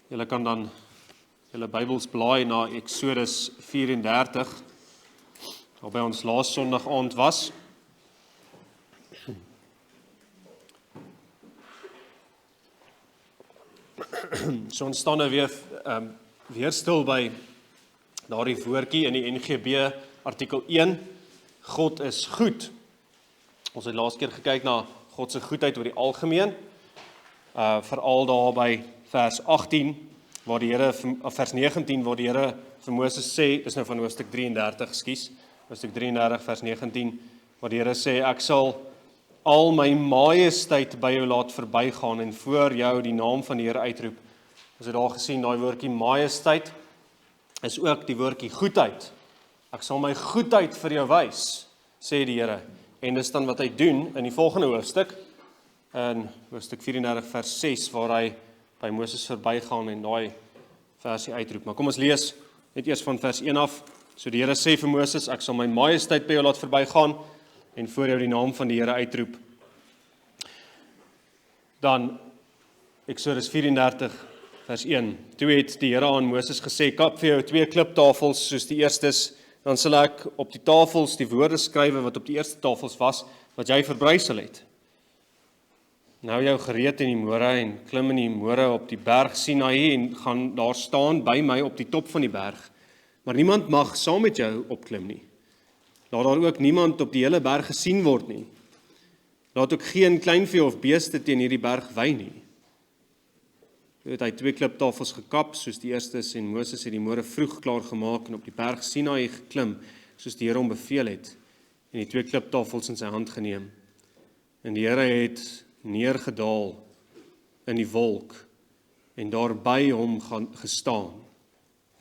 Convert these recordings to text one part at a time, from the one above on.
Julle kan dan julle Bybels blaai na Exodus 34, waarby ons laas Sondag aand was. So ons staan nou weer stil by daardie woordjie in die NGB artikel 1, God is goed. Ons het laas keer gekyk na God se goedheid oor die algemeen, veral daar by vers 18, waar die Here, vers 19, waar die Here vir Moses sê, dis nou van hoofstuk 33, hoofstuk 33 vers 19, waar die Here sê, ek sal al my majesteit by jou laat verbygaan en voor jou die naam van die Here uitroep. Ons het daar gesien, daai woordjie majesteit is ook die woordjie goedheid. Ek sal my goedheid vir jou wys, sê die Here. En dis dan wat hy doen in die volgende hoofstuk, in hoofstuk 34 vers 6, waar hy by Moses verbygaan en daai versie uitroep. Maar kom ons lees net eers van vers 1 af. So die Here sê vir Moses, ek sal my majesteit by jou laat verbygaan en voor jou die naam van die Here uitroep. Dan Exodus 34 vers 1. Toe het die Here aan Moses gesê, kap vir jou 2 kliptafels soos die eerstes, dan sal ek op die tafels die woorde skrywe wat op die eerste tafels was, wat jy verbrysel het. Nou jou gereed in die môre en klim in die môre op die berg Sinaï en gaan daar staan by my op die top van die berg. Maar niemand mag saam met jou opklim nie. Laat daar ook niemand op die hele berg gesien word nie. Laat ook geen kleinvee of beeste teen hierdie berg wy nie. Toe het hy 2 kliptafels gekap soos die eerstes en Moses het die môre vroeg klaar gemaak en op die berg Sinaï geklim soos die Here hom beveel het en die 2 kliptafels in sy hand geneem. En die Here het neergedaal in die wolk en daar by hom gaan gestaan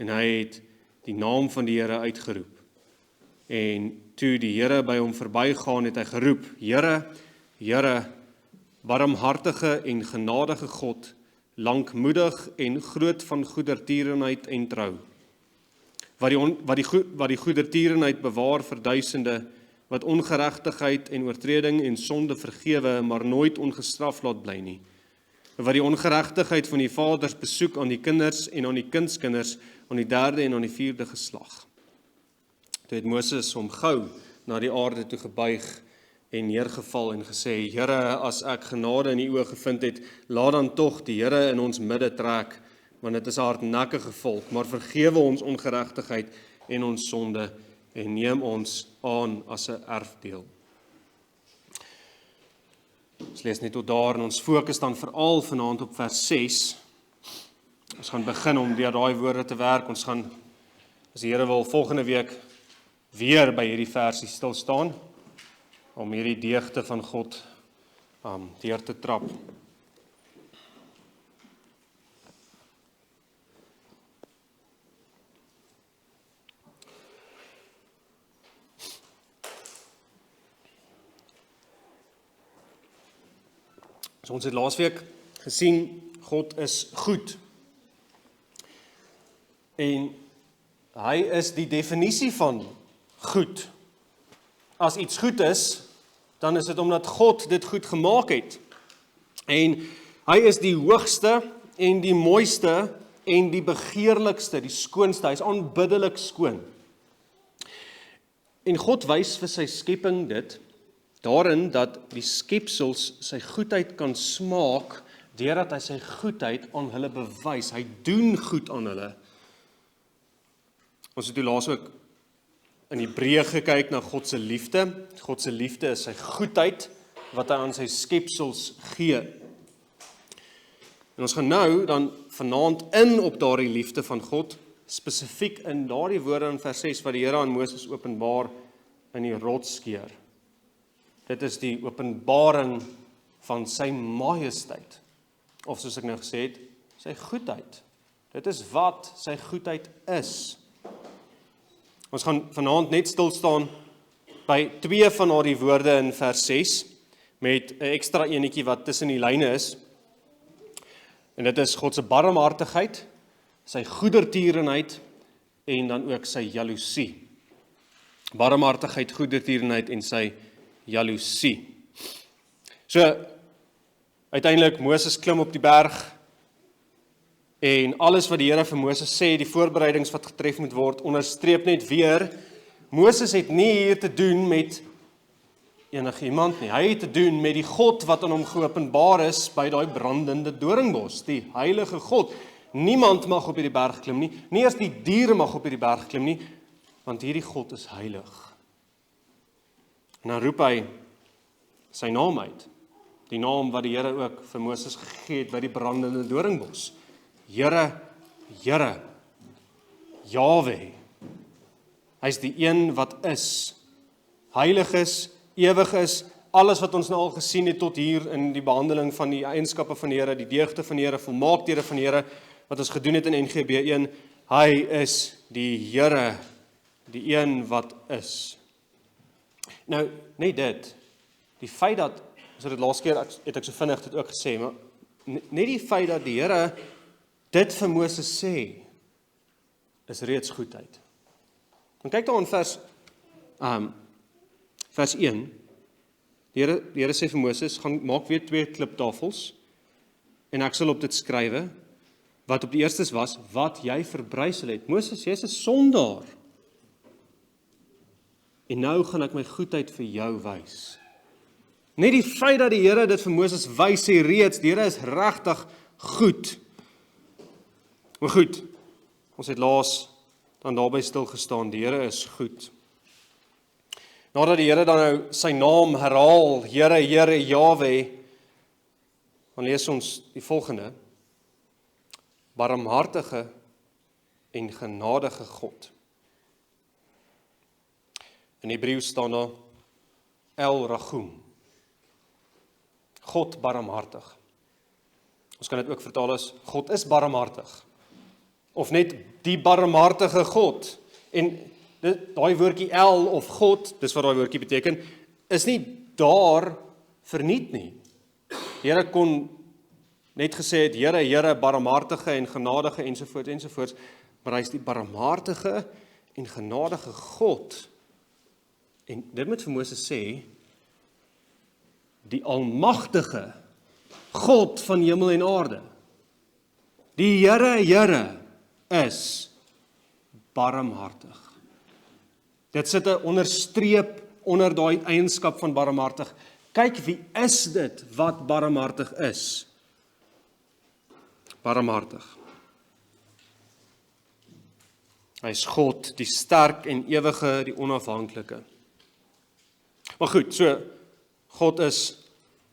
en hy het die naam van die Here uitgeroep en toe die Here by hom verbygaan het hy geroep, Here, Here, barmhartige en genadige God, lankmoedig en groot van goedertierenheid en trou, wat die goedertierenheid bewaar vir duisende, wat ongeregtigheid en oortreding en sonde vergewe, maar nooit ongestraf laat bly nie. Wat die ongeregtigheid van die vaders besoek aan die kinders en aan die kindskinders, aan die 3de en aan die 4de geslag. Toe het Moses hom gou na die aarde toe gebuig en neergeval en gesê, Here, as ek genade in die oë gevind het, laat dan tog die Here in ons midde trek, want dit is 'n hardnekkige volk, maar vergewe ons ongeregtigheid en ons sonde, en neem ons aan as 'n erfdeel. Ons lees net tot daar en ons fokus dan veral vanaand op vers 6. Ons gaan begin om deur daai woorde te werk. Ons gaan, as die Here wil, volgende week weer by hierdie versie stil staan, om hierdie deugte van God deur te trap. So ons het laasweek gesien, God is goed. En hy is die definisie van goed. As iets goed is, dan is dit omdat God dit goed gemaak het. En hy is die hoogste en die mooiste en die begeerlikste, die skoonste, hy is aanbiddelik skoon. En God wys vir sy skepping dit, daarin dat die skepsels sy goedheid kan smaak, deurdat hy sy goedheid aan hulle bewys. Hy doen goed aan hulle. Ons het toe laas ook in Hebreë gekyk na God se liefde. God se liefde is sy goedheid, wat hy aan sy skepsels gee. En ons gaan nou dan vanaand in op daardie liefde van God, spesifiek in daardie woorde in vers 6, wat die Here aan Moses openbaar in die rotsskeur. Dit is die openbaring van sy majesteit, of soos ek nou gesê het, sy goedheid. Dit is wat sy goedheid is. Ons gaan vanaand net stil staan by 2 van daardie woorde in vers 6, met 'n ekstra enetjie wat tussen die lyne is. En dit is God se barmhartigheid, sy goedertierenheid en dan ook sy jaloesie. Barmhartigheid, goedertierenheid en sy jaloesie. So, uiteindelik Moses klim op die berg, En alles wat die Here vir Moses sê, die voorbereidings wat getref moet word, onderstreep net weer, Moses het nie hier te doen met enige iemand nie. Hy het te doen met die God wat aan hom geopenbaar is by daai brandende doringbos, die heilige God. Niemand mag op hierdie berg klim nie, nie eers die diere mag op hierdie berg klim nie, want hierdie God is heilig. En dan roep hy sy naam uit, die naam wat die Here ook vir Moses gegee het by die brandende doringbos. Here, Here, Jahwe. Hy is die een wat is, heilig is, ewig is, alles wat ons nou al gesien het tot hier in die behandeling van die eienskappe van die Here, die deugde van die Here, volmaaktheden van die Here, wat ons gedoen het in NGB 1, hy is die Here, die een wat is. Nou, net dit, die feit dat, so dit laas keer het ek so vinnig dit ook gesê, maar net die feit dat die Here dit vir Moses sê, is reeds goedheid. En kyk daar in vers 1, die Here sê vir Moses, gaan maak weer 2 kliptafels, en ek sal op dit skrywe, wat op die eerstes was, wat jy verbrysel het. Moses, jy is 'n sondaar. En nou gaan ek my goedheid vir jou wys. Net die feit dat die Here dit vir Moses wys, sê reeds, die Here is regtig goed. Maar goed, ons het laas dan daarby stilgestaan, die Here is goed. Nadat die Here dan nou sy naam herhaal, Here, Here, Jahwe, dan lees ons die volgende, barmhartige en genadige God. In Hebreëus staan daar El Rachum, God barmhartig. Ons kan dit ook vertaal as, God is barmhartig. Of net die barmhartige God. En daai woordjie El of God, dis wat daai woordjie beteken, is nie daar verniet nie. Die Here kon net gesê het, Here, Here, barmhartige en genadige ensovoorts ensovoorts, maar hy is die barmhartige en genadige God. En dit moet vir Moses sê, die almagtige God van hemel en aarde. Die Here, Here is barmhartig. Dit sit 'n onderstreep onder daai eienskap van barmhartig. Kyk, wie is dit wat barmhartig is? Barmhartig. Hy is God, die sterk en ewige, die onafhanklike. Maar goed, so, God is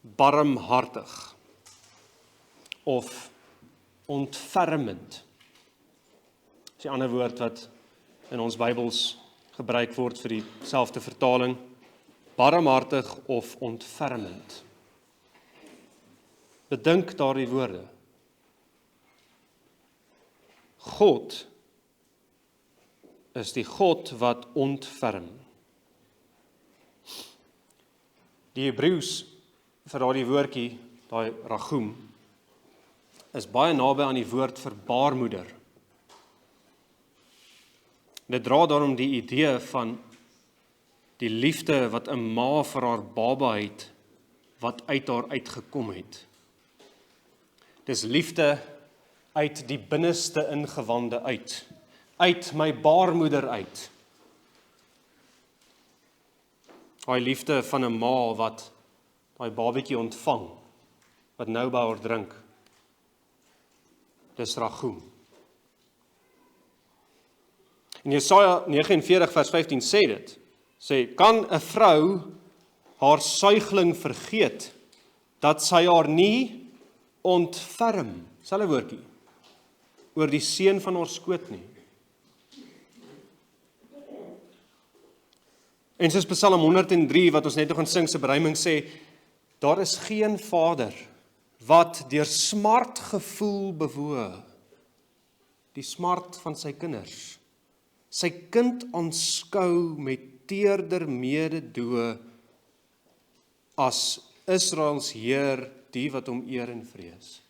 barmhartig. Of ontfermend. Dis 'n ander woord wat in ons Bybels gebruik word vir dieselfde vertaling. Barmhartig of ontfermend. Bedink daardie woorde. God is die God wat ontferm. Die Hebreëus vir daardie woordjie, daai rachum, is baie naby aan die woord vir baarmoeder. Dit dra daarom die idee van die liefde wat 'n ma vir haar baba het, wat uit haar uitgekom het. Dis liefde uit die binneste ingewande uit my baarmoeder uit. Daai liefde van 'n ma wat daai babatjie ontvang, wat nou by haar drink. Dis rachum. In Jesaja 49 vers 15 sê dit, sê, kan 'n vrou haar suigling vergeet, dat sy haar nie ontferm, selfe woordjie, oor die seun van haar skoot nie. En soos Psalm 103, wat ons net nog in sing se beruiming sê, daar is geen vader wat deur smart gevoel bewoe, die smart van sy kinders, sy kind aanskou met teerder mededoe as Israels Heer, die wat hom eer en vrees.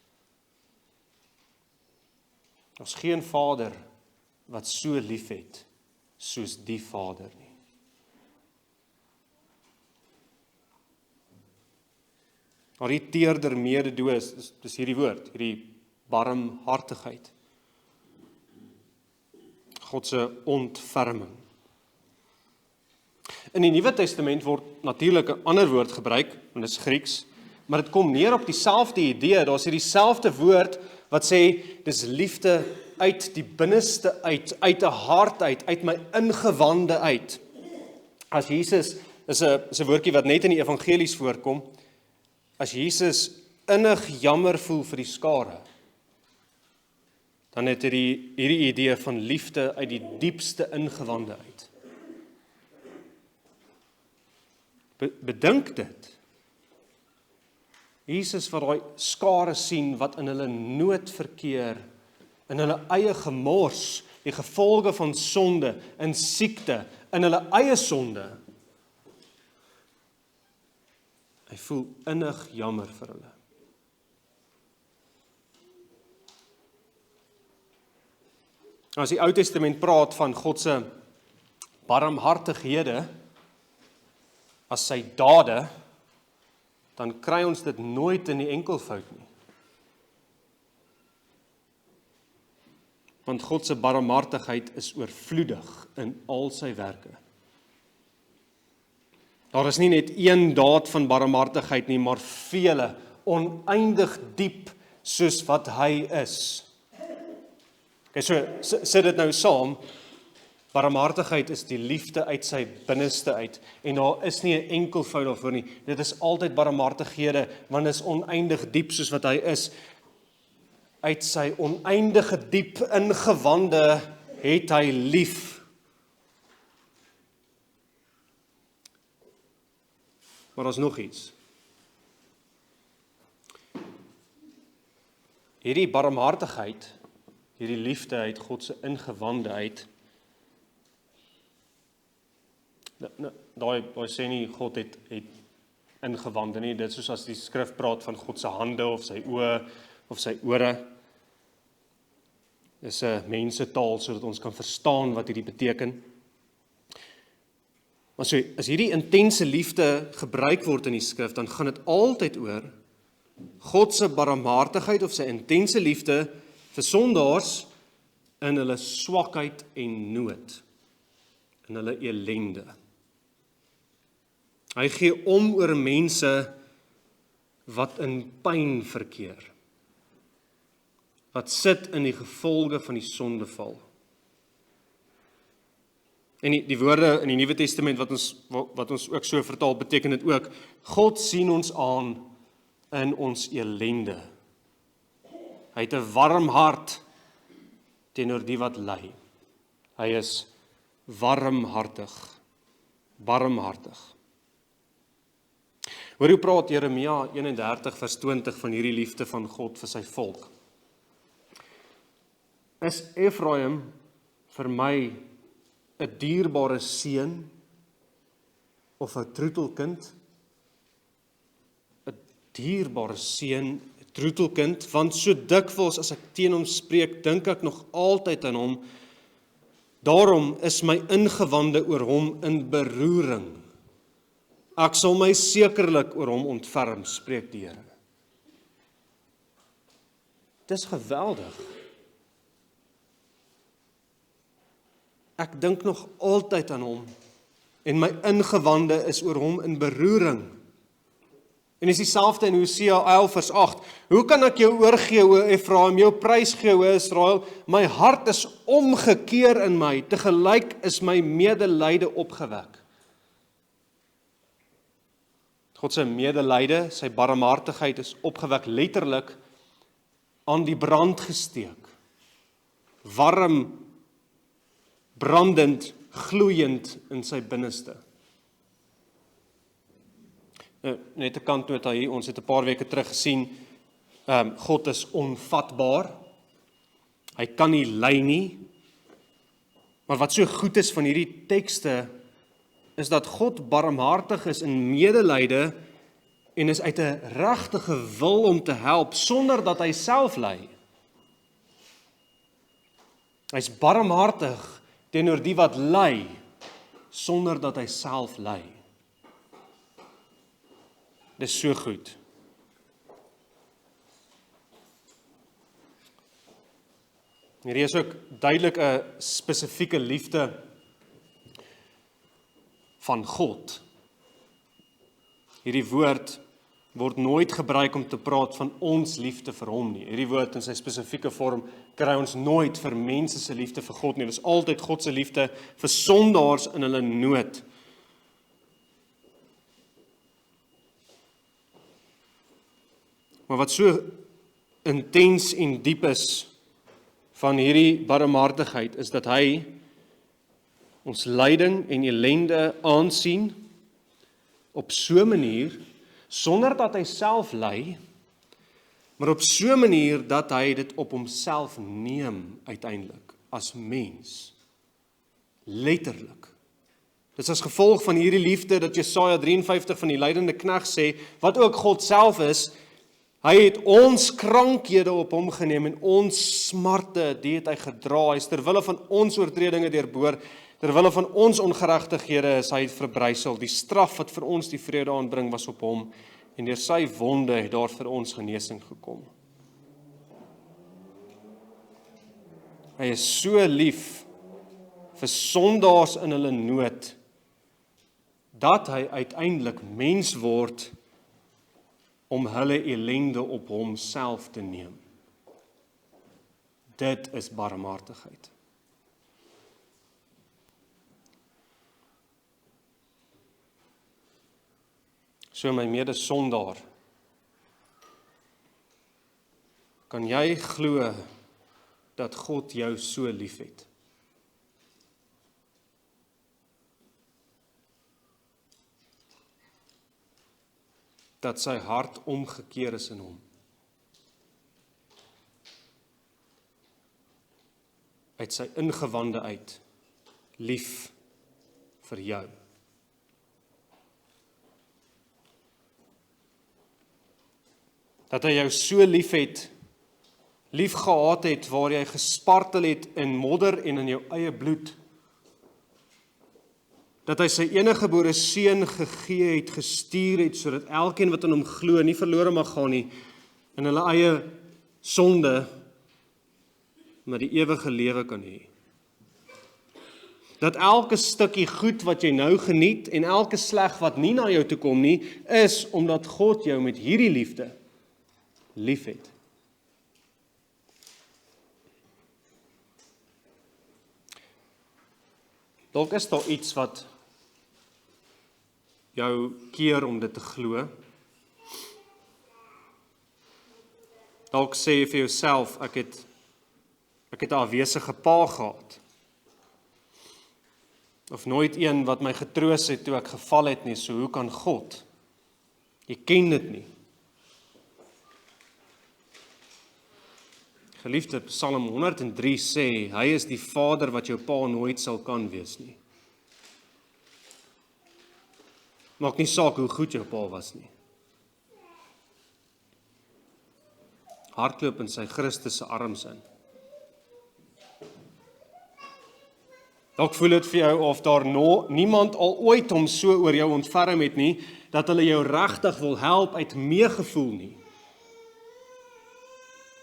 Daar's geen vader wat so lief het soos die Vader nie. Maar die teerder mededoe is hierdie woord, hierdie barmhartigheid. God se ontferming. In die Nuwe Testament word natuurlik 'n ander woord gebruik, en dit is Grieks, maar dit kom neer op dieselfde idee. Daar's hier dieselfde woord wat sê, dis liefde uit die binneste uit 'n hart uit my ingewande uit. As Jesus, is 'n woordjie wat net in die evangelies voorkom, as Jesus innig jammer voel vir die skare, dan het hy hierdie idee van liefde uit die diepste ingewande uit. Bedink dit. Jesus wat daai skare sien wat in hulle nood verkeer, in hulle eie gemors, die gevolge van sonde, in siekte, in hulle eie sonde. Hy voel innig jammer vir hulle. As die Ou Testament praat van God se barmhartighede as sy dade, dan kry ons dit nooit in die enkelvoud nie. Want God se barmhartigheid is oorvloedig in al sy werke. Daar is nie net een daad van barmhartigheid nie, maar vele, oneindig diep soos wat hy is. Okay, so sit dit nou saam. Barmhartigheid is die liefde uit sy binneste uit, en daar is nie 'n enkelvoud daarvoor nie. Dit is altyd barmhartighede, want dit is oneindig diep soos wat hy is. Uit sy oneindige diep ingewande het hy lief. Maar daar's nog iets. Hierdie barmhartigheid, hierdie liefde uit God se ingewande uit, daai sê nie God het ingewande nie, dit is soos as die skrif praat van God se hande of sy oë of sy ore. Dis 'n mensetaal sodat ons kan verstaan wat hierdie beteken. Maar so, as hierdie intense liefde gebruik word in die skrif, dan gaan dit altyd oor God se barmhartigheid of sy intense liefde vir sondaars in hulle swakheid en nood, in hulle elende. Hy gee om oor mense wat in pyn verkeer, wat sit in die gevolge van die sondeval. En die woorde in die Nuwe Testament wat ons ook so vertaal, beteken dit ook, God sien ons aan in ons elende. Hy het 'n warm hart teenoor die wat ly. Hy is barmhartig. Hoor hoe praat Jeremia 31 vers 20 van hierdie liefde van God vir sy volk. Is Efraim vir my 'n dierbare seun of 'n troetelkind? 'n Dierbare seun, 'n troetelkind, want so dikwels as ek teen hom spreek, dink ek nog altyd aan hom. Daarom is my ingewande oor hom in beroering. Ek sal my sekerlik oor hom ontferm, spreek die Here. Dis geweldig. Ek dink nog altyd aan hom, en my ingewande is oor hom in beroering. En is dieselfde in Hosea 11 vers 8. Hoe kan ek jou oorgee, o Efraim, jou prys gee, o Israel? My hart is omgekeer in my, tegelyk is my medelyde opgewek. God se medelyde, sy barmhartigheid is opgewek letterlik aan die brand gesteek. Warm, brandend, gloeiend in sy binneste. Net 'n kantnota hier, ons het 'n paar weke terug gesien, God is onvatbaar, hy kan nie ly nie, maar wat so goed is van hierdie tekste, is dat God barmhartig is in medelyde, en is uit 'n regtige wil om te help, sonder dat hy self ly. Hy's barmhartig teenoor die wat ly, sonder dat hy self ly. Dis so goed. Hierdie is ook duidelik 'n spesifieke liefde van God. Hierdie woord word nooit gebruik om te praat van ons liefde vir hom nie. Hierdie woord in sy spesifieke vorm kry ons nooit vir mense se liefde vir God nie. Dit is altyd God se liefde vir sondaars in hulle nood. Maar wat so intens en diep is van hierdie barmhartigheid is dat hy ons lyding en ellende aansien op so 'n manier sonder dat hy self ly, maar op so 'n manier dat hy dit op homself neem uiteindelik as mens. Letterlik. Dit is as gevolg van hierdie liefde dat Jesaja 53 van die lydende knegt sê, wat ook God self is, hy het ons krankhede op hom geneem en ons smarte, die het hy gedra. Hy is ter wille van ons oortredinge deurboor, ter wille van ons ongeregtighede is hy verbrysel. Die straf wat vir ons die vrede aanbring was op hom, en deur sy wonde het daar vir ons genesing gekom. Hy is so lief vir sondaars in hulle nood, dat hy uiteindelik mens word om hulle ellende op homself te neem. Dit is barmhartigheid. So my medesondaar, kan jy glo dat God jou so liefhet? Dat sy hart omgekeer is in hom. Uit sy ingewande uit, lief vir jou. Dat hy jou so liefhet, lief gehad het, waar jy gespartel het in modder en in jou eie bloed. Dat hy sy eniggebore seun gegee het, gestuur het, sodat elkeen wat in hom glo, nie verlore mag gaan nie, in hulle eie sonde, maar die ewige lewe kan hê. Dat elke stukkie goed wat jy nou geniet, en elke sleg wat nie na jou toe kom nie, is omdat God jou met hierdie liefde liefhet. Dalk is daar iets wat jou keer om dit te glo. Dalk sê jy vir jouself, ek het 'n afwesige pa gehad. Of nooit een wat my getroos het toe ek geval het nie, so hoe kan God? Jy ken dit nie. Geliefde, Psalm 103 sê, hy is die Vader wat jou pa nooit sal kan wees nie. Maak nie saak hoe goed jou pa was nie. Hardloop in sy Christus se arms in. Dalk voel dit vir jou of daar niemand al ooit hom so oor jou ontferm het nie, dat hulle jou regtig wil help uit meegevoel nie.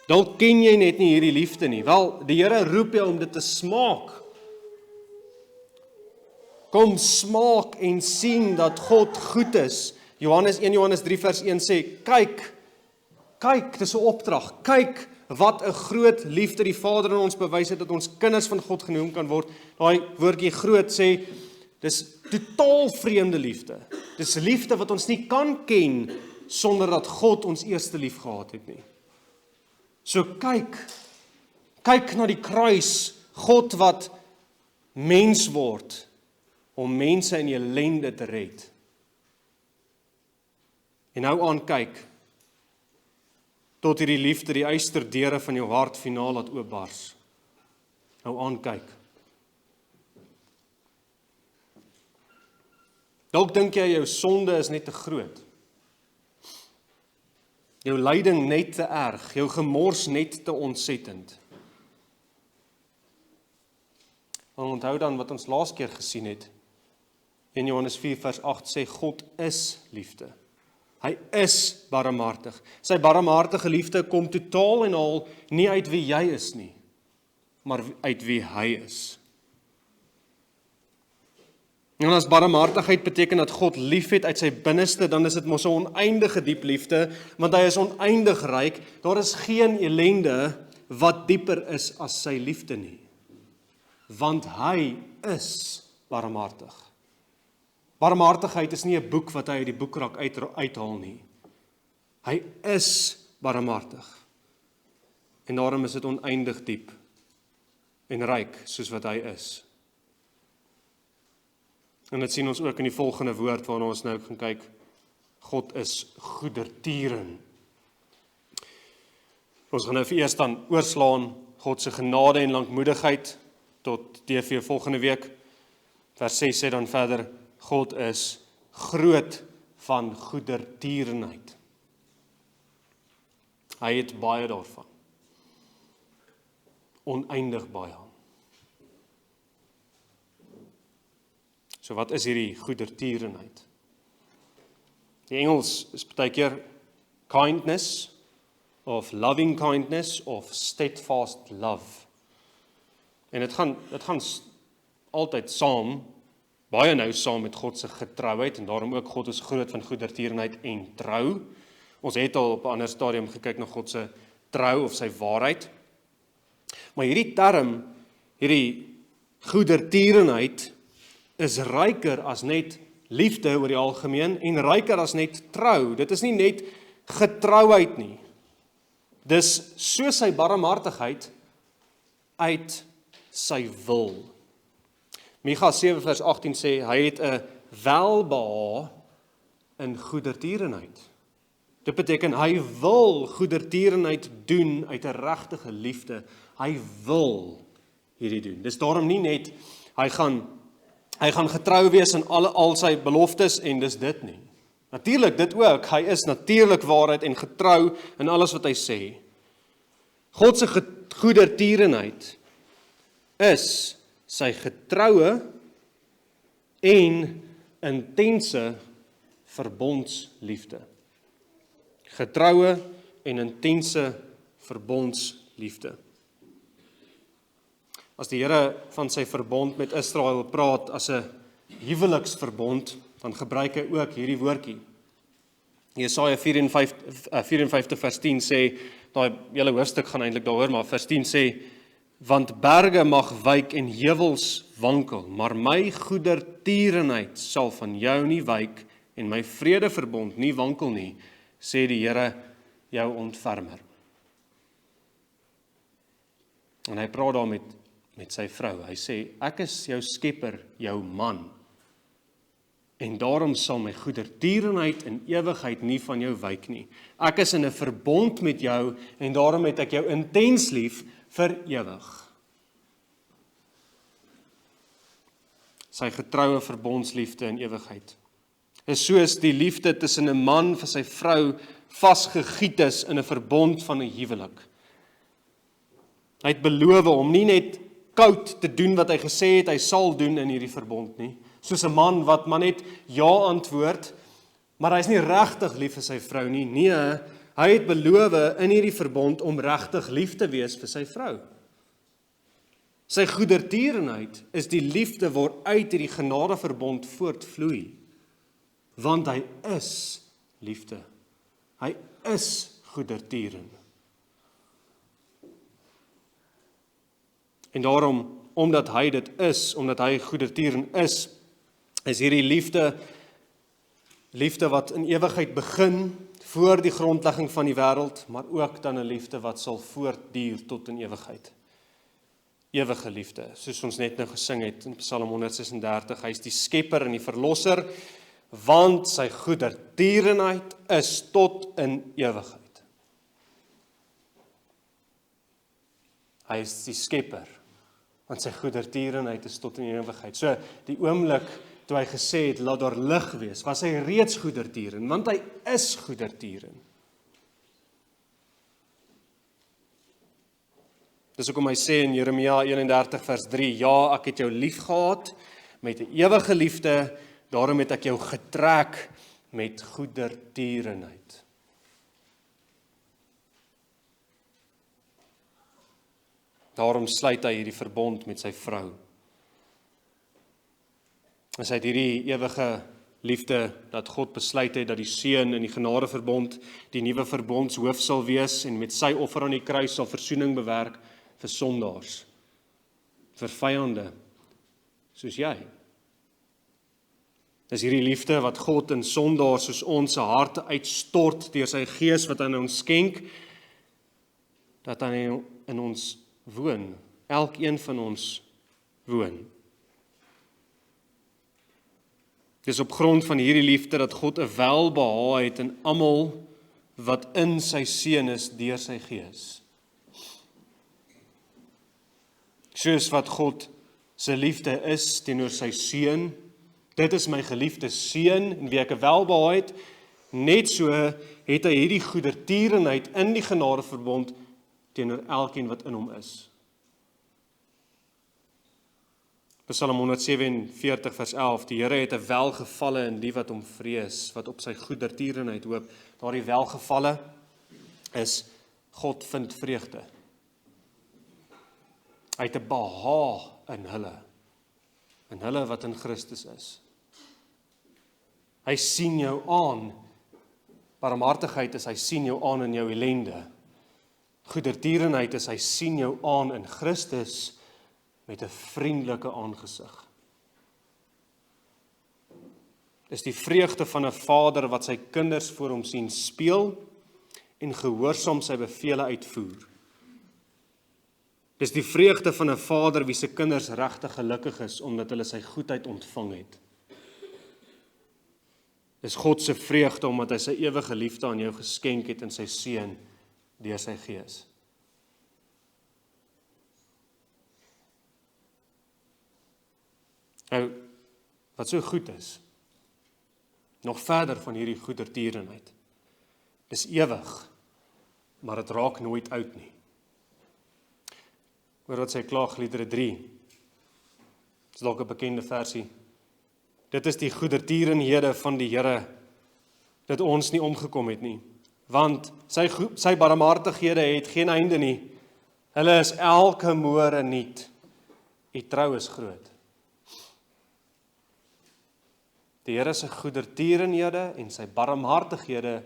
Dalk ken jy net nie hierdie liefde nie. Wel, die Here roep jou om dit te smaak. Kom smaak en sien dat God goed is. 1 Johannes 3 vers 1 sê, kyk, dis 'n opdrag. Kyk wat 'n groot liefde die Vader aan ons bewys het, dat ons kinders van God genoem kan word. Daai woordjie groot sê, dis totaal vreemde liefde. Dis liefde wat ons nie kan ken sonder dat God ons eerste lief gehad het nie. So kyk na die kruis, God wat mens word, om mense in ellende te red. En nou aan kyk, tot hierdie liefde die ysterdeure van jou hart finaal laat oopbars. Nou aan kyk. Dalk dink jy jou sonde is net te groot. Jou lyding net te erg, jou gemors net te ontsettend. Maar onthou dan wat ons laas keer gesien het. In Johannes 4 vers 8 sê God is liefde. Hy is barmhartig. Sy barmhartige liefde kom totaal en al nie uit wie jy is nie. maar uit wie hy is. En as barmhartigheid beteken dat God liefhet uit sy binneste, dan is dit mos 'n oneindige diep liefde, want hy is oneindig ryk. Daar is geen ellende wat dieper is as sy liefde nie. Want hy is barmhartig. Barmhartigheid is nie 'n boek wat hy uit die boekrak uithaal nie. Hy is barmhartig. En daarom is dit oneindig diep en ryk soos wat hy is. En dit sien ons ook in die volgende woord waarna ons nou gaan kyk. God is goedertieren. Ons gaan nou vir eers dan oorslaan God se genade en lankmoedigheid tot TV volgende week. Vers 6 sê dan verder, God is groot van goedertierenheid. Hy het baie daarvan. Oneindig baie. So wat is hierdie goedertierenheid? Die Engels is baie keer kindness, of loving kindness, of steadfast love. En dit gaan altyd saam, baie nou saam met God se getrouheid, en daarom ook God is groot van goedertierenheid en trou. Ons het al op 'n ander stadium gekyk na God se trou of sy waarheid. Maar hierdie term, hierdie goedertierenheid, is ryker as net liefde oor die algemeen, en ryker as net trou. Dit is nie net getrouheid nie. Dis so sy barmhartigheid uit sy wil. Micha 7 vers 18 sê, hy het 'n welbehae in goedertierenheid. Dit beteken, hy wil goedertierenheid doen uit 'n regte liefde. Hy wil hierdie doen. Dis daarom nie net, hy gaan getrou wees in al sy beloftes en dis dit nie. Natuurlik dit ook, hy is natuurlik waarheid en getrou in alles wat hy sê. God se goedertierenheid is sy getroue en intense verbondsliefde. Getroue en intense verbondsliefde. As die Here van sy verbond met Israel praat as 'n huweliksverbond, dan gebruik hy ook hierdie woordjie. Jesaja 54 vers 10 sê, daai hele hoofstuk gaan eintlik daaroor, maar vers 10 sê, want berge mag wyk en heuwels wankel, maar my goedertierenheid sal van jou nie wyk en my vredeverbond nie wankel nie, sê die Here, jou ontfermer. En hy praat daar met sy vrou. Hy sê, ek is jou skepper, jou man. En daarom sal my goedertierenheid in ewigheid nie van jou wyk nie. Ek is in 'n verbond met jou en daarom het ek jou intens lief vir ewig. Sy getroue verbondsliefde in ewigheid is soos die liefde tussen 'n man vir sy vrou vasgegiet is in 'n verbond van 'n huwelik. Hy het beloof om nie net koud te doen wat hy gesê het hy sal doen in hierdie verbond nie, soos 'n man wat maar net ja antwoord, maar hy is nie regtig lief vir sy vrou nie. Nee, hy het beloof in hierdie verbond om regtig lief te wees vir sy vrou. Sy goedertierenheid is die liefde waaruit hierdie genadeverbond voortvloei, want hy is liefde. Hy is goedertierend. En daarom, omdat hy dit is, omdat hy goedertierend is hierdie liefde wat in ewigheid begin, voor die grondlegging van die wêreld, maar ook dan 'n liefde wat sal voortduur tot in ewigheid. Ewige liefde, soos ons net nou gesing het in Psalm 136, hy is die skepper en die verlosser, want sy goedertierenheid is tot in ewigheid. Hy is die skepper, want sy goedertierenheid is tot in ewigheid. So, die oomblik toe hy gesê het, laat daar lig wees, was hy reeds goedertierend, want hy is goedertierend. Dis hoekom hy sê in Jeremia 31 vers 3, ja, ek het jou lief gehad met 'n ewige liefde, daarom het ek jou getrek met goedertierenheid. Daarom sluit hy hierdie verbond met sy vrou. En sy het hierdie ewige liefde dat God besluit het dat die Seun in die genadeverbond die nuwe verbondshoof sal wees en met sy offer aan die kruis sal versoening bewerk vir sondaars, vir vyande, soos jy. Dis hierdie liefde wat God in sondaars soos ons se harte uitstort deur sy gees wat aan ons skenk, dat hy in ons woon, elkeen van ons woon. Dis op grond van hierdie liefde dat God 'n welbehae het in almal wat in sy Seun is deur sy gees. Soos wat God se liefde is teenoor sy Seun, dit is my geliefde Seun en wie ek 'n welbehae het, net so het hy hierdie goedertierenheid in die genadeverbond teenoor elkeen wat in hom is. Psalm 147 vers 11, die Here het 'n welgevalle in die wat hom vrees, wat op sy goedertierenheid hoop. Daardie welgevalle is, God vind vreugde. Hy het 'n behaag in hulle wat in Christus is. Hy sien jou aan, barmhartigheid is, hy sien jou aan in jou ellende. Goedertierenheid is, hy sien jou aan in Christus, met 'n vriendelike aangesig. Dis die vreugde van 'n vader wat sy kinders voor hom sien speel en gehoorsaam sy bevele uitvoer. Dis die vreugde van 'n vader wie se kinders regtig gelukkig is omdat hulle sy goedheid ontvang het. Dis God se vreugde omdat hy sy ewige liefde aan jou geskenk het in sy Seun deur sy Gees. Nou, wat so goed is, nog verder van hierdie goedertierenheid, dis ewig, maar dit raak nooit uit nie. Hoor wat sy Klaagliedere 3, dis dalk 'n bekende versie. Dit is die goedertierenhede van die Here, dat ons nie omgekom het nie, want sy barmhartighede het geen einde nie, hulle is elke môre nuut, u trou is groot. Die Here se goedertierenhede en sy barmhartighede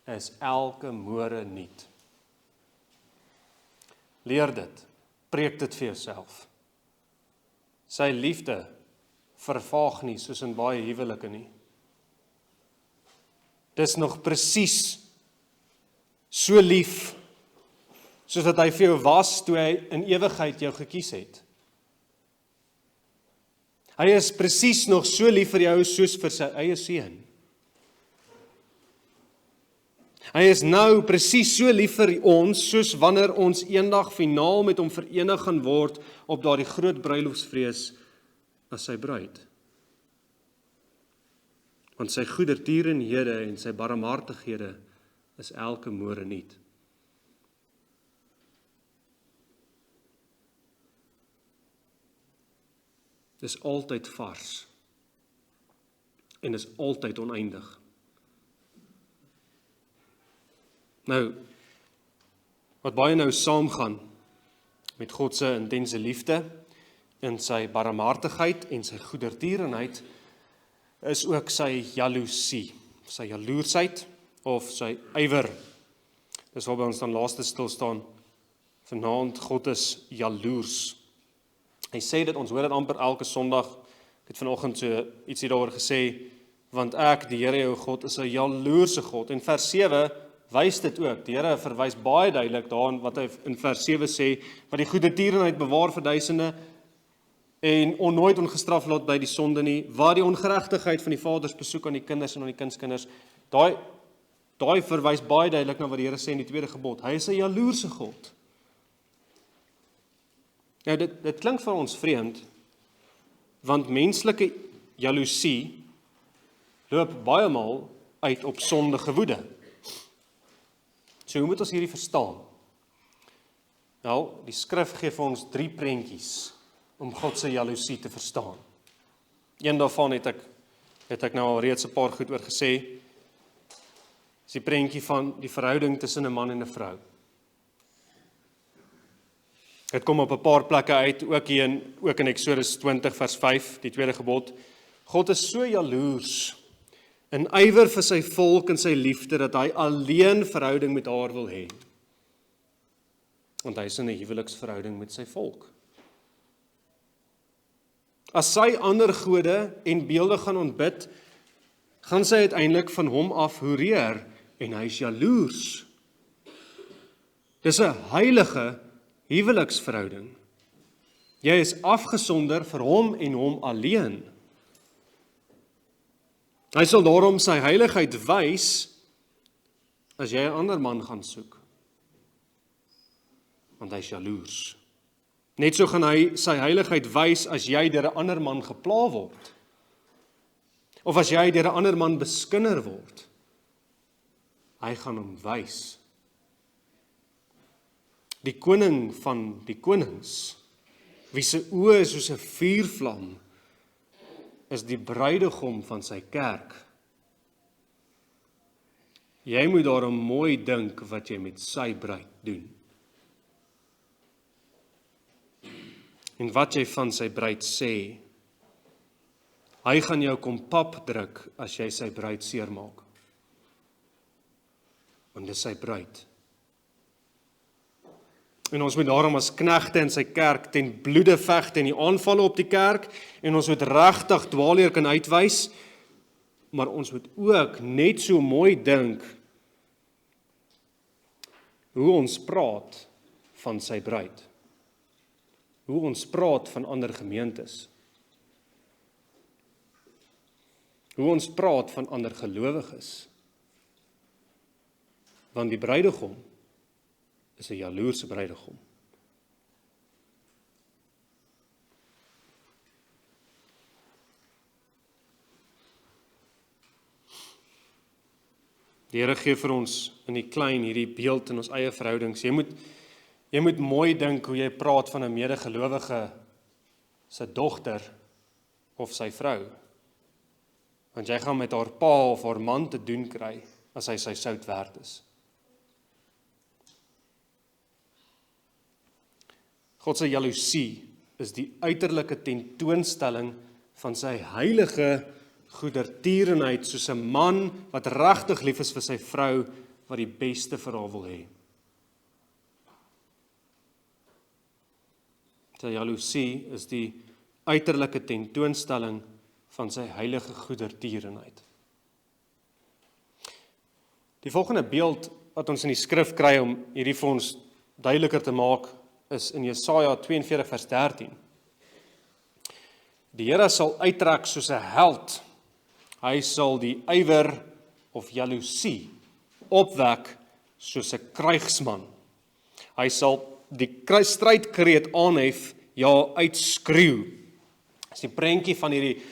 is elke môre nuut. Leer dit, preek dit vir jouself. Sy liefde vervaag nie soos in baie huwelike nie. Dis nog presies so lief soos wat hy vir jou was toe hy in ewigheid jou gekies het. Hy is presies nog so lief vir jou soos vir sy eie Seun. Hy is nou presies so lief vir ons soos wanneer ons eendag finaal met hom verenig gaan word op daardie groot bruilofsfees as sy bruid. Want sy goedertierenhede en sy barmhartighede is elke môre nuut. Dis altyd vars en is altyd oneindig. Nou, wat baie nou saamgaan met God se intense liefde en sy barmhartigheid en sy goedertierenheid is ook sy jaloesie, sy jaloersheid of sy ywer. Dis waarby ons dan laaste stil staan. Vanaand, God is jaloers. Hy sê dit, ons hoor dit amper elke Sondag. Ek het vanoggend so ietsie daaroor gesê, want ek, die Here jou God, is 'n jaloerse God. En vers 7 wys dit ook. Die Here verwys baie duidelik daarin wat hy in vers 7 sê, wat die goedertierenheid bewaar vir duisende en nooit ongestraf laat by die sonde nie, waar die ongeregtigheid van die vaders besoek aan die kinders en aan die kindskinders. Daai verwys baie duidelik na wat die Here sê in die tweede gebod. Hy is 'n jaloerse God. Nou, dit klink vir ons vreemd, want menslike jaloesie loop baie maal uit op sondige woede. So hoe moet ons hierdie verstaan? Nou, die skrif gee vir ons 3 prentjies om God se jaloesie te verstaan. Een daarvan het ek nou al reeds 'n paar goed oor gesê. Dis die prentjie van die verhouding tussen 'n man en 'n vrou. Dit kom op 'n paar plekke uit, ook in Eksodus 20 vers 5, die tweede gebod. God is so jaloers in ywer vir sy volk en sy liefde, dat hy alleen verhouding met haar wil hê. Want hy is in 'n huweliksverhouding met sy volk. As sy ander gode en beelde gaan aanbid, gaan sy uiteindelik van hom af hoereer en hy is jaloers. Dis 'n heilige huweliksverhouding. Jy is afgesonder vir hom en hom alleen. Hy sal daarom sy heiligheid wys as jy 'n ander man gaan soek. Want hy is jaloers. Net so gaan hy sy heiligheid wys as jy deur 'n ander man gepla word. Of as jy deur 'n ander man beskinder word. Hy gaan hom wys. Die koning van die konings, wie se oë is soos 'n vuurvlam, is die bruidegom van sy kerk. Jy moet daarom mooi dink wat jy met sy bruid doen. En wat jy van sy bruid sê. Hy gaan jou kom pap druk as jy sy bruid seermaak. Want dis sy bruid. En ons moet daarom as knegte in sy kerk ten bloede veg teen die aanvalle op die kerk, en ons moet regtig dwaalleer kan uitwys, maar ons moet ook net so mooi dink hoe ons praat van sy bruid. Hoe ons praat van ander gemeentes. Hoe ons praat van ander gelowiges. Want die bruidegom is 'n jaloerse bruidegom. Die Here gee vir ons in die klein hierdie beeld in ons eie verhoudings. Jy moet mooi dink hoe jy praat van 'n medegelowige se dogter of sy vrou. Want jy gaan met haar pa of haar man te doen kry as hy sy sout werd is. God se jaloesie is die uiterlike tentoonstelling van sy heilige goedertierenheid, soos 'n man wat regtig lief is vir sy vrou, wat die beste vir haar wil hê. Sy jaloesie is die uiterlike tentoonstelling van sy heilige goedertierenheid. Die volgende beeld wat ons in die skrif kry om hierdie vir ons duideliker te maak, is in Jesaja 42 vers 13. Die Here sal uittrek soos 'n held. Hy sal die ywer of jaloesie opwek soos 'n krygsman. Hy sal die strydkreet aanhef, ja, uitskreeu. Dis die prentjie van hierdie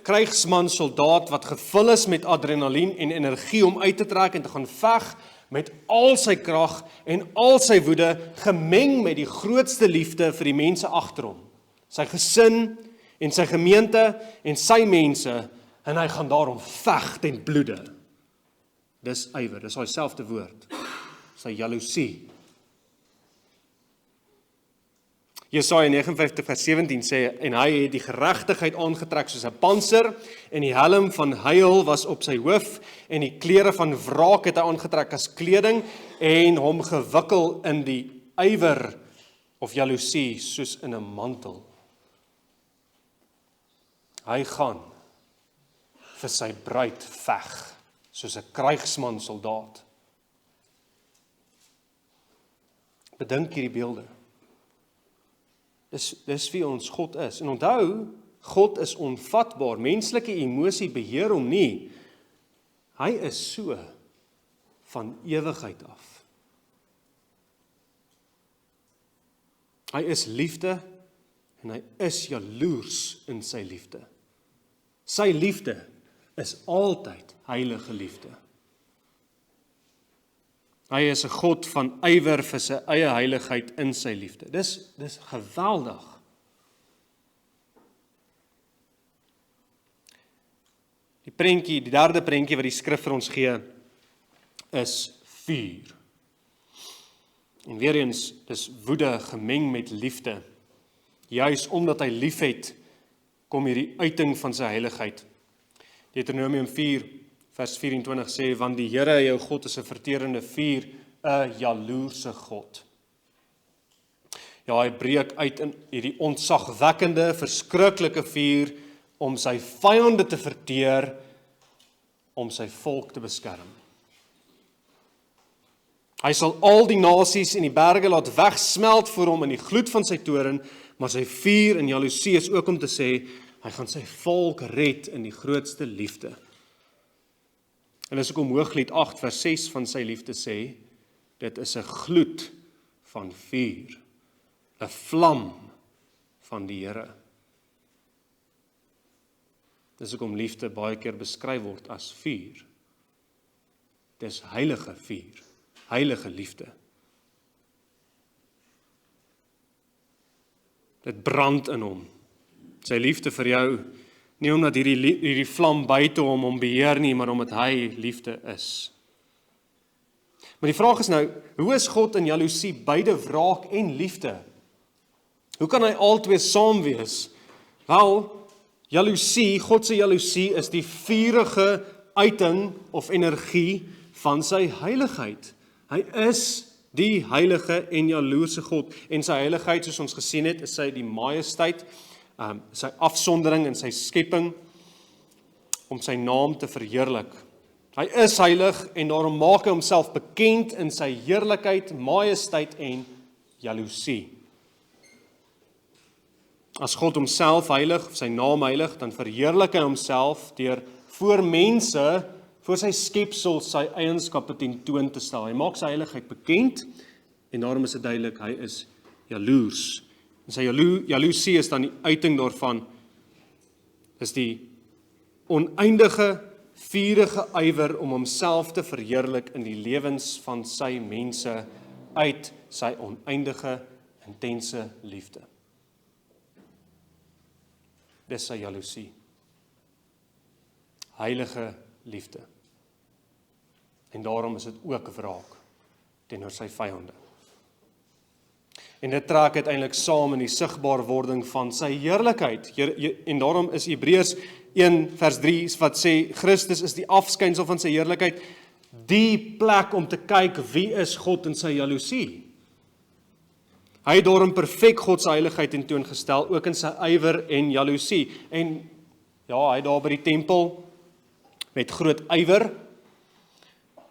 krygsman soldaat wat gevul is met adrenalien en energie om uit te trek en te gaan veg met al sy krag en al sy woede, gemeng met die grootste liefde vir die mense agter hom, sy gesin en sy gemeente en sy mense, en hy gaan daarom veg ten bloede. Dis ywer, dis daai selfde woord, sy jaloesie. Jesaja 59 vers 17 sê, en hy het die geregtigheid aangetrek soos 'n pantser, en die helm van heil was op sy hoof, en die klere van wraak het hy aangetrek as kleding, en hom gewikkel in die ywer of jaloesie soos in 'n mantel. Hy gaan vir sy bruid veg, soos 'n krygsman soldaat. Bedink hierdie beelde. Dis wie ons God is. En onthou, God is onvatbaar. Menslike emosie beheer hom nie. Hy is so van ewigheid af. Hy is liefde en hy is jaloers in sy liefde. Sy liefde is altyd heilige liefde. Hy is 'n God van ywer vir sy eie heiligheid in sy liefde. Dis geweldig. Die derde prentjie wat die skrif vir ons gee, is vuur. En weer eens, dis woede gemeng met liefde. Juis omdat hy liefhet, kom hierdie uiting van sy heiligheid. Deuteronomium 4 vers 24 sê, want die Here jou God is 'n verterende vuur, 'n jaloerse God. Ja, hy breek uit in hierdie ontzagwekkende, verskriklike vuur om sy vyande te verteer, om sy volk te beskerm. Hy sal al die nasies en die berge laat wegsmelt voor hom in die gloed van sy toorn, maar sy vuur en jaloesie is ook om te sê, hy gaan sy volk red in die grootste liefde. En as ek om Hooglied 8 vers 6 van sy liefde sê, dit is 'n gloed van vuur, 'n vlam van die Here. Dis hoekom liefde baie keer beskryf word as vuur. Dis heilige vuur, heilige liefde. Dit brand in hom. Sy liefde vir jou, nie omdat hierdie vlam buite hom beheer nie, maar omdat hy liefde is. Maar die vraag is nou, hoe is God in jaloesie beide wraak en liefde? Hoe kan hy albei saam wees? Wel, jaloesie, God se jaloesie is die vurige uiting of energie van sy heiligheid. Hy is die heilige en jaloerse God. En sy heiligheid, soos ons gesien het, is sy die majesteit, sy afsondering in sy skepping, om sy naam te verheerlik. Hy is heilig en daarom maak hy homself bekend in sy heerlikheid, majesteit en jaloesie. As God homself heilig, sy naam heilig, dan verheerlik hy homself deur voor mense, voor sy skepsel, sy eienskappe tentoon te stel. Hy maak sy heiligheid bekend, en daarom is dit duidelik, hy is jaloers. En sy jaloesie is dan die uiting daarvan, is die oneindige, vurige ywer om homself te verheerlik in die lewens van sy mense uit sy oneindige, intense liefde. Dis sy jaloesie. Heilige liefde. En daarom is dit ook wraak teenoor sy vyande. En dit trek uiteindelik saam in die sigbaarwording van sy heerlikheid. En daarom is Hebreërs 1 vers 3 wat sê, Christus is die afskynsel van sy heerlikheid, die plek om te kyk wie is God in sy jaloesie. Hy het daarom perfek God se heiligheid tentoongestel, ook in sy ywer en jaloesie. En ja, hy daar by die tempel met groot ywer,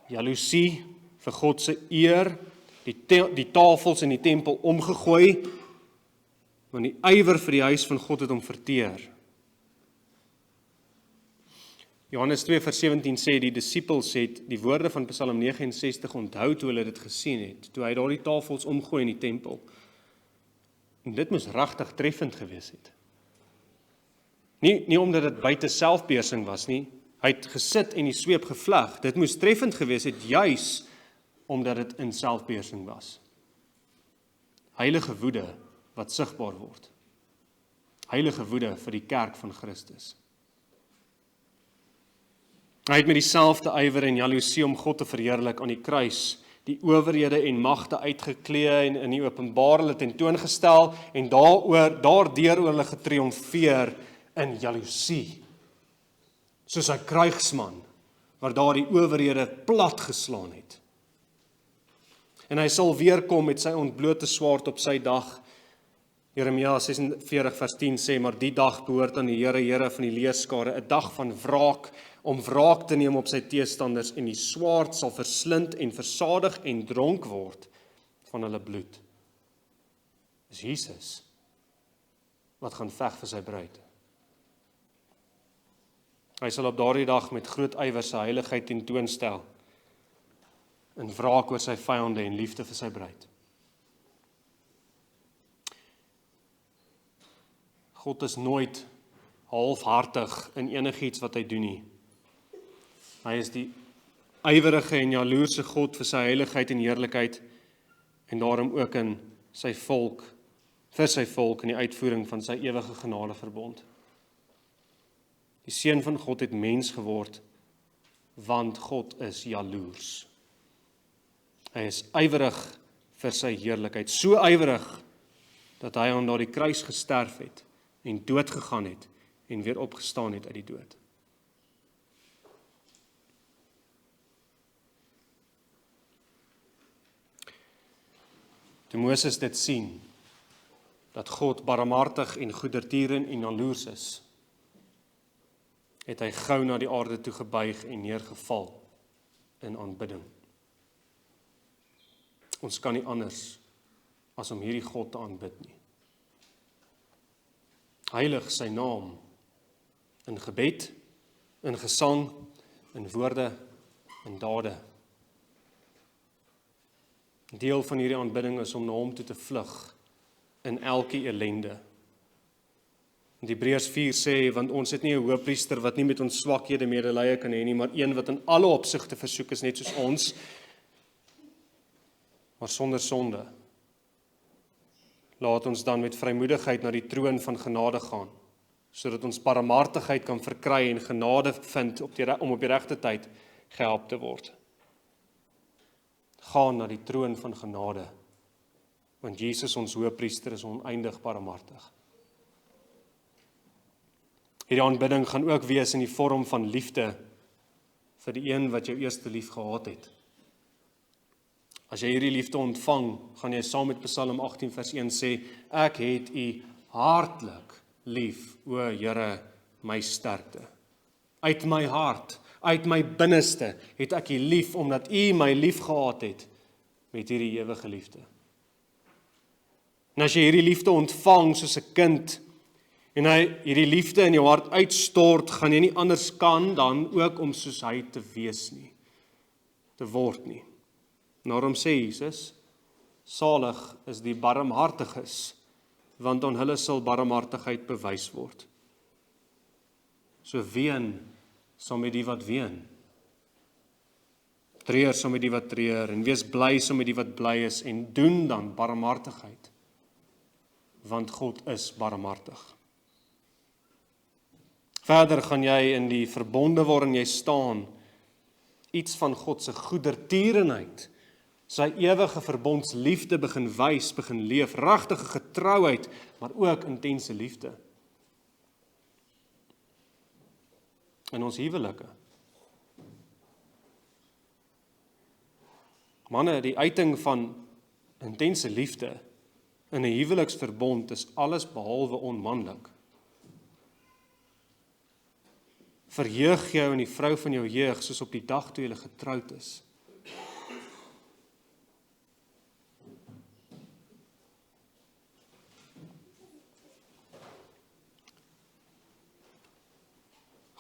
jaloesie vir God se eer, die tafels in die tempel omgegooi, want die ywer vir die huis van God het hom verteer. Johannes 2 vers 17 sê, die disippels het die woorde van Psalm 69 onthou toe hulle dit gesien het, toe hy daar die tafels omgooi in die tempel. En dit moes regtig treffend gewees het. Nie omdat dit buite selfbeheersing was nie, hy het gesit en die sweep gevleg. Dit moes treffend gewees het, juis omdat dit in selfbeheersing was. Heilige woede wat sigbaar word. Heilige woede vir die kerk van Christus. Hy het met dieselfde ywer en jaloesie om God te verheerlik aan die kruis, die owerhede en magte uitgeklee en in die openbaar hulle tentoongestel en daardeur oor hulle getriomfeer in jaloesie. Soos 'n krygsman waar daardie owerhede plat geslaan het. En hy sal weer kom met sy ontblote swaard op sy dag. Jeremia 46 vers 10 sê, maar die dag behoort aan die Here, Here van die leerskare, 'n dag van wraak, om wraak te neem op sy teestanders, en die swaard sal verslind en versadig en dronk word van hulle bloed. Dis Jesus wat gaan veg vir sy bruid. Hy sal op daardie dag met groot ywer sy heiligheid tentoonstel, in wraak oor sy vyande en liefde vir sy bruid. God is nooit halfhartig in enigiets wat hy doen nie. Hy is die ywerige en jaloerse God vir sy heiligheid en heerlikheid, en daarom ook in sy volk, vir sy volk in die uitvoering van sy ewige genadeverbond. Die Seun van God het mens geword, want God is jaloers. Hy is ywerig vir sy heerlikheid. So ywerig dat hy aan daardie kruis gesterf het en dood gegaan het en weer opgestaan het uit die dood. Toe Moses dit sien, dat God barmhartig en goedertierend en jaloers is, het hy gou na die aarde toe gebuig en neergeval in aanbidding. Ons kan nie anders as om hierdie God te aanbid nie. Heilig sy naam in gebed, in gesang, in woorde, in dade. Deel van hierdie aanbidding is om na hom toe te vlug in elke ellende. In Hebreërs 4 sê, want ons het nie 'n hoëpriester wat nie met ons swakhede medelee kan hê nie, maar een wat in alle opsigte versoek is net soos ons, maar sonder sonde. Laat ons dan met vrymoedigheid na die troon van genade gaan, sodat ons barmhartigheid kan verkry en genade vind om op die regte tyd gehelp te word. Gaan na die troon van genade, want Jesus ons hoëpriester is oneindig barmhartig. Hierdie aanbidding gaan ook wees in die vorm van liefde vir die een wat jou eerste lief gehad het. As jy hierdie liefde ontvang, gaan jy saam met Psalm 18 vers 1 sê, ek het u hartlik lief, o Here, my sterkte. Uit my hart, uit my binneste, het ek u lief, omdat u my lief gehad het, met hierdie ewige liefde. En as jy hierdie liefde ontvang soos 'n kind, en hy hierdie liefde in jou hart uitstort, gaan jy nie anders kan dan ook om soos hy te wees nie, te word nie. Daarom sê Jesus, salig is die barmhartiges, want aan hulle sal barmhartigheid bewys word. So ween saam met die wat ween. Treur saam met die wat treur, en wees bly saam met die wat bly is, en doen dan barmhartigheid, want God is barmhartig. Verder gaan jy in die verbonde waarin jy staan, iets van God se goedertierenheid, sy ewige verbondsliefde begin wys, begin leef, regtige getrouheid, maar ook intense liefde. In ons huwelike. Manne, die uiting van intense liefde in 'n huweliksverbond is alles behalwe onmanlik. Verheug jou in die vrou van jou jeug soos op die dag toe julle getroud is.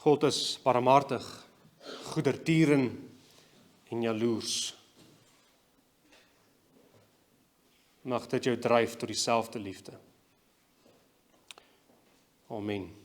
God is barmhartig, goedertierend en jaloers. Mag dit jou dryf tot dieselfde liefde. Amen.